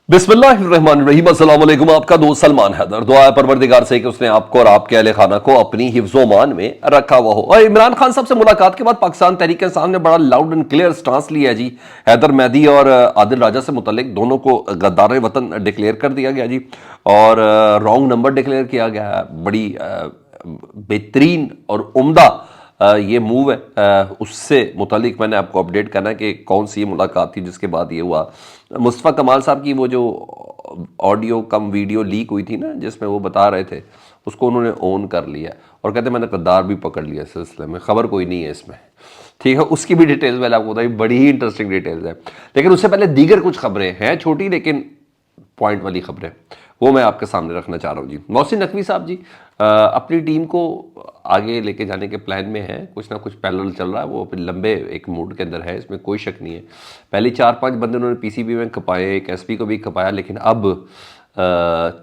बिस्मिल्लाहिर्रहमानिर्रहीम, अस्सलाम वालेकुम। आपका दोस्त सलमान हैदर। दुआ है परवरदिगार से कि उसने आपको और आपके अहले खाना को अपनी हिफ्ज़-ओ-मान में रखा हुआ हो। और इमरान खान साहब से मुलाकात के बाद पाकिस्तान तहरीक इंसाफ ने बड़ा लाउड एंड क्लियर स्टांस लिया है जी। हैदर मेहदी और आदिल राजा से मुतल्लिक दोनों को गद्दार वतन डिक्लेयर कर दिया गया जी, और रॉन्ग नंबर डिक्लेयर किया गया है। बड़ी बेहतरीन और उम्दा ये मूव है। उससे मुतालिक मैंने आपको अपडेट करना है कि कौन सी ये मुलाकात थी जिसके बाद ये हुआ। मुस्तफ़ा कमाल साहब की वो जो ऑडियो कम वीडियो लीक हुई थी ना, जिसमें वो बता रहे थे, उसको उन्होंने ओन कर लिया और कहते मैंने गद्दार भी पकड़ लिया इस सिलसिले में, खबर कोई नहीं है इसमें। ठीक है, उसकी भी डिटेल्स मैंने आपको बताई, बड़ी ही इंटरेस्टिंग डिटेल्स है। लेकिन उससे पहले दीगर कुछ खबरें हैं, छोटी लेकिन पॉइंट वाली खबरें, वो मैं आपके सामने रखना चाह रहा हूँ जी। मोहसिन नकवी साहब जी अपनी टीम को आगे लेके जाने के प्लान में है। कुछ ना कुछ पैरेलल चल रहा है, वो अपने लंबे एक मूड के अंदर है, इसमें कोई शक नहीं है। पहले 4-5 बंदे उन्होंने पीसीबी में खपाए, एक एसपी को भी खपाया, लेकिन अब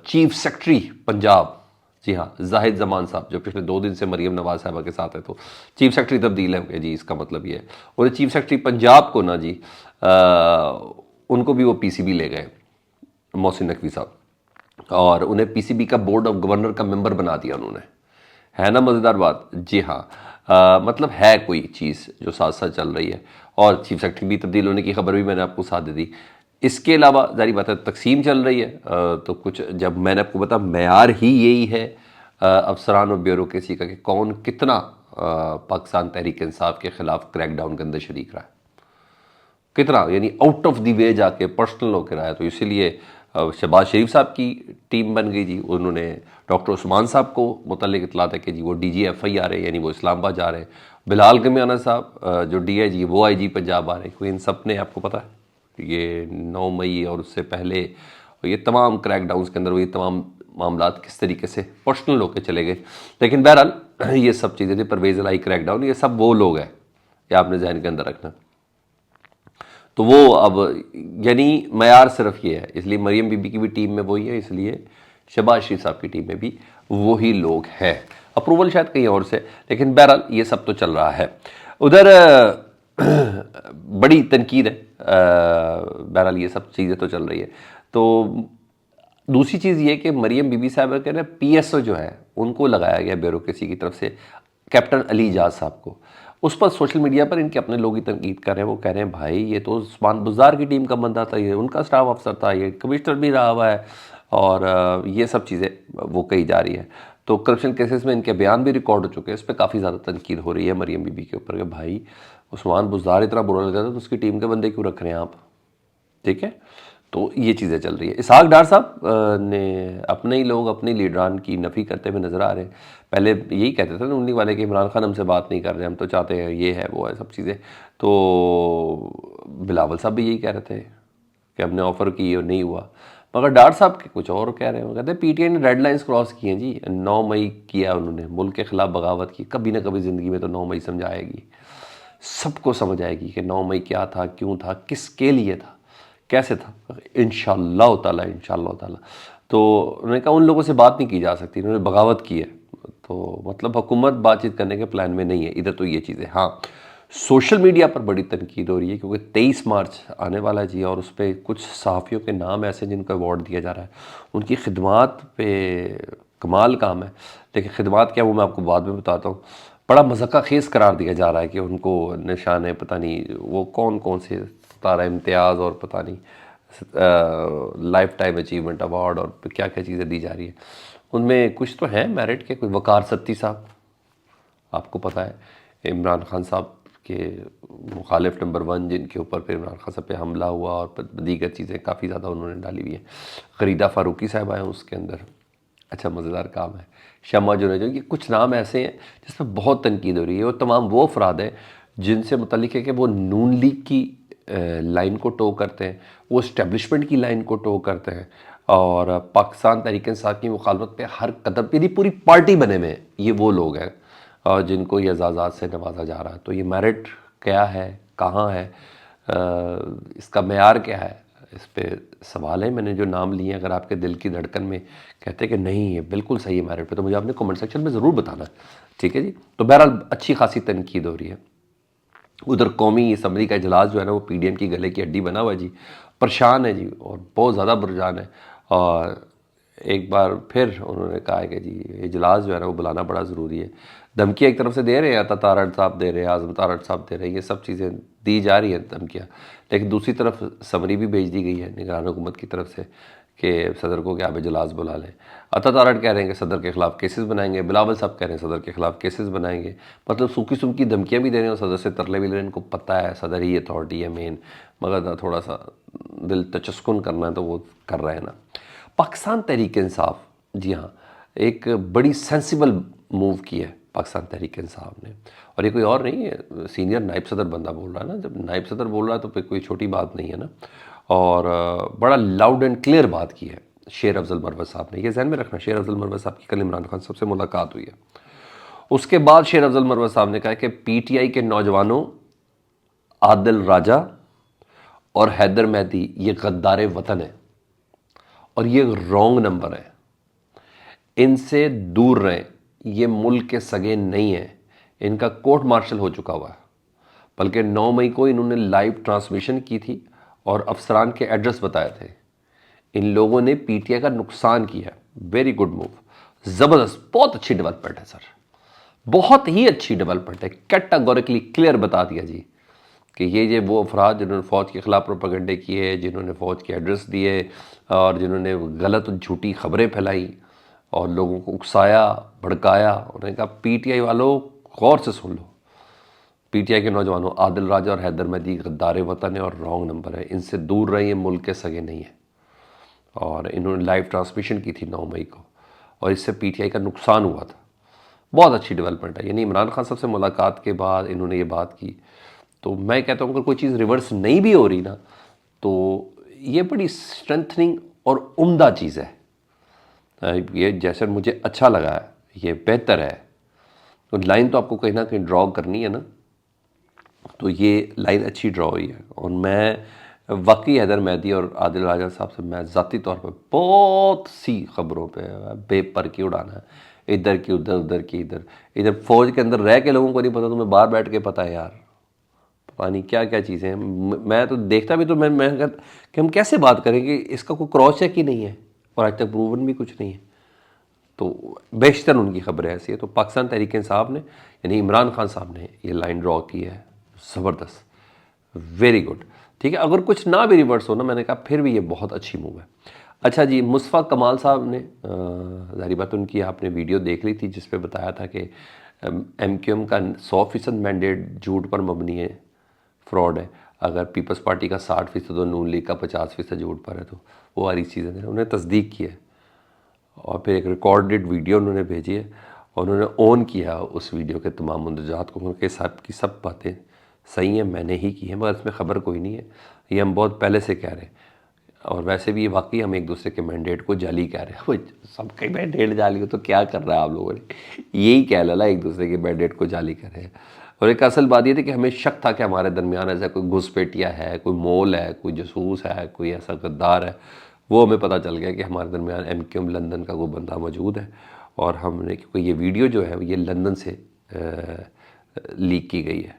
चीफ सेक्रेटरी पंजाब, जी हाँ, जाहिद जमान साहब जो पिछले 2 दिन से मरीम नवाज साहबा के साथ है, तो चीफ सेक्रेटरी तब्दील है जी। इसका मतलब ये है, और चीफ सेक्रेटरी पंजाब को ना जी उनको भी वो पीसीबी ले गए मोहसिन नकवी साहब, और उन्हें पीसीबी का बोर्ड ऑफ गवर्नर का मेंबर बना दिया उन्होंने। है ना मज़ेदार बात? जी हाँ। मतलब है कोई चीज़ जो साथ साथ चल रही है, और चीफ सेक्रेटरी भी तब्दील होने की खबर भी मैंने आपको साथ दे दी। इसके अलावा जारी बात है तकसीम चल रही है, तो कुछ जब मैंने आपको बताया मैयार ही यही है अफसरान और ब्यूरोक्रेसी का कि कौन कितना पाकिस्तान तहरीक इंसाफ के खिलाफ क्रैकडाउन के अंदर शरीक रहा है, कितना, यानी आउट ऑफ द वे जाके पर्सनल होकर आया। तो इसीलिए शहबाज शरीफ साहब की टीम बन गई जी। उन्होंने डॉक्टर उस्मान साहब को मुतल्लिक इतला था कि जी वो DG FI आ रहे हैं, यानी वो इस्लामाबाद जा रहे हैं। बिलाल गमियाना साहब जो DIG वो IG पंजाब आ रहे हैं। इन सब ने, आपको पता है, ये 9 मई और उससे पहले ये तमाम क्रैकडाउन के अंदर ये तमाम मामला किस तरीके से पर्सनल होकर चले गए। लेकिन बहरहाल ये सब चीज़ें थी, परवेज़ इलाही क्रैकडाउन, ये सब वो लोग हैं, ये आपने जहन के अंदर रखना। तो वो अब यानी मयार सिर्फ ये है, इसलिए मरियम बीबी की भी टीम में वही है, इसलिए शहबाज शरीफ साहब की टीम में भी वही लोग हैं। अप्रूवल शायद कहीं और से, लेकिन बहरहाल ये सब तो चल रहा है। उधर बड़ी तनकीद है, बहरहाल ये सब चीज़ें तो चल रही है। तो दूसरी चीज़ ये कि मरियम बीबी साहब के ना PSO जो है उनको लगाया गया ब्यूरोक्रेसी की तरफ से, कैप्टन अली एजाज साहब को। उस पर सोशल मीडिया पर इनके अपने लोग ही तनकीद कर रहे हैं। वो कह रहे हैं भाई ये तो उस्मान बुज़दार की टीम का बंदा था, ये उनका स्टाफ अफसर था, ये कमिश्नर भी रहा हुआ है, और ये सब चीज़ें वो कही जा रही है। तो करप्शन केसेस में इनके बयान भी रिकॉर्ड हो चुके हैं, इस पर काफ़ी ज़्यादा तनकीद हो रही है मरियम बीबी के ऊपर कि भाई उस्मान बुज़दार इतना बुरा लगता था तो उसकी टीम के बंदे क्यों रख रहे हैं आप? ठीक है, तो ये चीज़ें चल रही है। इसहाक डार साहब ने अपने ही लोग अपनी लीडरान की नफ़ी करते हुए नज़र आ रहे हैं। पहले यही कहते थे ना उन्हीं वाले कि इमरान खान हमसे बात नहीं कर रहे, हम तो चाहते हैं ये है वो है सब चीज़ें। तो बिलावल साहब भी यही कह रहे थे कि हमने ऑफ़र की और नहीं हुआ, मगर डार साहब के कुछ और कह रहे हैं। वो कहते हैं PTI ने रेड लाइन्स क्रॉस की हैं जी। 9 मई किया उन्होंने, मुल्क के ख़िलाफ़ बगावत की। कभी ना कभी ज़िंदगी में तो 9 मई समझ आएगी, सबको समझ आएगी कि 9 मई क्या था, क्यों था, किसके लिए था, कैसे था, इंशाअल्लाह ताला, इंशाअल्लाह ताला। तो उन्होंने कहा उन लोगों से बात नहीं की जा सकती, उन्होंने बगावत की है। तो मतलब हुकूमत बातचीत करने के प्लान में नहीं है इधर। तो ये चीज़ें, हाँ, सोशल मीडिया पर बड़ी तनकीद हो रही है क्योंकि 23 मार्च आने वाला है जी, और उस पर कुछ सहाफ़ियों के नाम ऐसे जिनको अवार्ड दिया जा रहा है। उनकी खिदमात पे कमाल काम है, लेकिन खिदमात क्या वो मैं आपको बाद में बताता हूँ। बड़ा मज़ाक़ा खेज़ करार दिया जा रहा है कि उनको निशान है, पता नहीं वो कौन कौन से तारा इम्तियाज़ और पता नहीं लाइफ टाइम अचीवमेंट अवार्ड और क्या क्या चीज़ें दी जा रही है। उनमें कुछ तो हैं मेरिट के, कोई वकार सत्ती साहब, आपको पता है इमरान खान साहब के मुखालिफ नंबर 1, जिनके ऊपर फिर इमरान खान साहब पे हमला हुआ और दीगर चीज़ें काफ़ी ज़्यादा उन्होंने डाली हुई हैं। ग़रीदा फ़ारूकी साहब आए उसके अंदर, अच्छा मज़ेदार काम है। शमा जुनेजो, ये कुछ नाम ऐसे हैं जिस पर बहुत तनकीद हो रही है। वो तमाम वो अफराद हैं जिनसे मुतल्लिक है कि वो नून लीग की लाइन को टो करते हैं, वो इस्टेब्लिशमेंट की लाइन को टो करते हैं, और पाकिस्तान तहरीक इंसाफ की मुखालफत पे हर कदम पे पूरी पार्टी बने हुए हैं। ये वो लोग हैं और जिनको ये एजाज़ात से नवाजा जा रहा है। तो ये मेरिट क्या है, कहाँ है, इसका मेयार क्या है, इस पे सवाल है। मैंने जो नाम लिए, अगर आपके दिल की धड़कन में कहते हैं कि नहीं ये बिल्कुल सही है मेरिट पे, तो मुझे आपने कमेंट सेक्शन में ज़रूर बताना, ठीक है जी। तो बहरहाल अच्छी खासी तनकीद हो रही है। उधर कौमी असम्बली का इजलास जो है ना वो पीडीएम की गले की हड्डी बना हुआ है जी, परेशान है जी, और बहुत ज़्यादा परेशान है। और एक बार फिर उन्होंने कहा है कि जी इजलास जो है ना वो बुलाना बड़ा ज़रूरी है। धमकियाँ एक तरफ से दे रहे हैं, अता तारड़ साहब दे रहे हैं, आज़म तारड़ साहब दे रहे हैं, ये सब चीज़ें दी जा रही हैं धमकियाँ, लेकिन दूसरी तरफ समरी भी भेज दी गई है निगरान हुकूमत की तरफ से कि सदर को कि आप इजलास बुला लें। अता तारड़ कह रहे हैं कि सदर के खिलाफ केसेस बनाएंगे, बिलावल साहब कह रहे हैं सदर के खिलाफ केसेस बनाएंगे, मतलब सूखी सूखी धमकियाँ भी दे रहे हैं और सदर से तरले भी ले रहे हैं। इनको पता है सदर ही अथॉरिटी है मेन, मगर थोड़ा सा दिल तचस्कुन करना है तो वो कर रहे हैं ना। पाकिस्तान तहरीक इंसाफ, जी हाँ, एक बड़ी सेंसिबल मूव की है पाकिस्तान तहरीक इंसाफ ने, और ये कोई और नहीं है, सीनियर नायब सदर बंदा बोल रहा है ना। जब नायब सदर बोल रहा है तो फिर कोई छोटी बात नहीं है ना। और बड़ा लाउड एंड क्लियर बात की है शेर अफजल मरवत साहब ने, ये जहन में रखना। शेर अफजल मरवत साहब की कल इमरान खान साहब से मुलाकात हुई है, उसके बाद शेर अफजल मरवत साहब ने कहा कि पीटीआई के नौजवानों आदिल राजा और हैदर मेहदी ये गद्दार वतन है और ये रॉन्ग नंबर है, इनसे दूर रहें, ये मुल्क के सगे नहीं हैं, इनका कोर्ट मार्शल हो चुका हुआ है। बल्कि 9 मई को इन्होंने लाइव ट्रांसमिशन की थी और अफसरान के एड्रेस बताए थे। इन लोगों ने पीटीआई का नुकसान किया। वेरी गुड मूव, ज़बरदस्त, बहुत अच्छी डेवलपमेंट है सर, बहुत ही अच्छी डेवलपमेंट है। कैटेगोरिकली क्लियर बता दिया जी कि ये वो अफराद जिन्होंने फ़ौज के ख़िलाफ़ प्रोपेगेंडे किए, जिन्होंने फ़ौज के एड्रेस दिए और जिन्होंने गलत झूठी खबरें फैलाई और लोगों को उकसाया, भड़काया, उन्होंने कहा पीटीआई वालों गौर से सुन लो, पीटीआई के नौजवानों आदिल राजा और हैदर मेहदी गद्दार वतन है और रॉन्ग नंबर है, इनसे दूर रहिए, मुल्क के सगे नहीं है। और इन्होंने लाइव ट्रांसमिशन की थी 9 मई को और इससे पीटीआई का नुकसान हुआ था। बहुत अच्छी डेवलपमेंट है। यानी इमरान खान साहब से मुलाकात के बाद इन्होंने ये बात की, तो मैं कहता हूँ अगर कोई चीज़ रिवर्स नहीं भी हो रही ना तो ये बड़ी स्ट्रेंथनिंग और उम्दा चीज़ है। ये जैसे मुझे अच्छा लगा है, ये बेहतर है। तो लाइन तो आपको कहीं ना कहीं ड्रॉ करनी है ना, तो ये लाइन अच्छी ड्रॉ हुई है। और मैं वाकई हैदर मेहदी और आदिल राजा साहब से मैं ज़ाती तौर पर बहुत सी खबरों पे बेपर की उड़ाना है, इधर की उधर, उधर की इधर, इधर फ़ौज के अंदर रह के लोगों को नहीं पता, तुम्हें बाहर बैठ के पता है यार, पता नहीं क्या क्या चीज़ें हैं। मैं तो देखता भी तो मैं कहता कि हम कैसे बात करेंगे, इसका कोई क्रॉस चेक ही नहीं है और आज तक प्रूवन भी कुछ नहीं है। तो बेशतर उनकी खबरें ऐसी है। तो पाकिस्तान तहरीक इंसाफ ने यानी इमरान खान साहब ने ये लाइन ड्रॉ की है, ज़बरदस्त, वेरी गुड। ठीक है, अगर कुछ ना भी रिवर्स हो ना, मैंने कहा फिर भी ये बहुत अच्छी मूव है। अच्छा जी, मुस्तफ़ा कमाल साहब ने ज़ाहिर बात उनकी आपने वीडियो देख ली थी जिसपे बताया था कि MQM का 100% मैंडेट झूठ पर मबनी है, फ्रॉड है। अगर पीपल्स पार्टी का 60% और नून लीग का 50% झूठ पर है, तो वो सारी चीज़ें उन्होंने तस्दीक की है। और फिर एक रिकॉर्डेड वीडियो उन्होंने भेजी है और उन्होंने ऑन किया उस वीडियो के तमाम मुंदजात को, उनके साथ की सब बातें सही हैं, मैंने ही की हैं, मगर इसमें ख़बर कोई नहीं है, ये हम बहुत पहले से कह रहे हैं। और वैसे भी वाकई हम एक दूसरे के मैंडेट को जाली कह रहे हैं। वो सबके मैंडेट जाली हो तो क्या कर रहा है आप लोगों ने, यही कह लला, एक दूसरे के मैंडेट को जाली कर रहे हैं। और एक असल बात ये थी कि हमें शक था कि हमारे दरमियान ऐसा कोई घुसपैठिया है, कोई मोल है, कोई जसूस है, कोई ऐसा गद्दार है। वो हमें पता चल गया कि हमारे दरमियान MQM लंदन का कोई बंदा मौजूद है। और हमने, क्योंकि ये वीडियो जो है ये लंदन से लीक की गई है,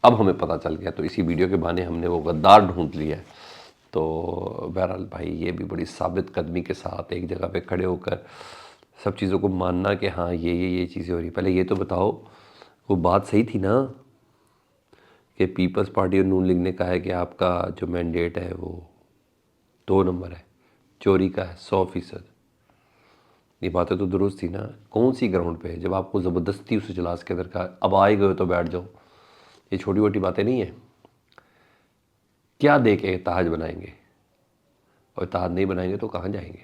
अब हमें पता चल गया, तो इसी वीडियो के बहाने हमने वो गद्दार ढूंढ लिया है। तो बहरहाल भाई, ये भी बड़ी साबित कदमी के साथ एक जगह पे खड़े होकर सब चीज़ों को मानना कि हाँ ये चीज़ें हो रही। पहले ये तो बताओ, वो बात सही थी ना कि पीपल्स पार्टी और नून लीग ने कहा है कि आपका जो मैंडेट है वो 2 नंबर है, चोरी का है 100%। ये बातें तो दुरुस्त थी ना। कौन सी ग्राउंड पे है जब आपको ज़बरदस्ती उस इजलास के अंदर कहा अब आए गए तो बैठ जाओ? ये छोटी मोटी बातें नहीं है। क्या दे के इत्तेहाद बनाएंगे, और इत्तेहाद नहीं बनाएंगे तो कहाँ जाएंगे?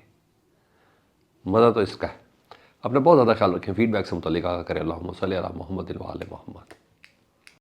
मज़ा तो इसका है। अपना बहुत ज़्यादा ख्याल रखें। फीडबैक से मुतल्लिक़ आगा करें। अल्लाहुम्मा सल्ली अला मुहम्मद व आले मुहम्मद।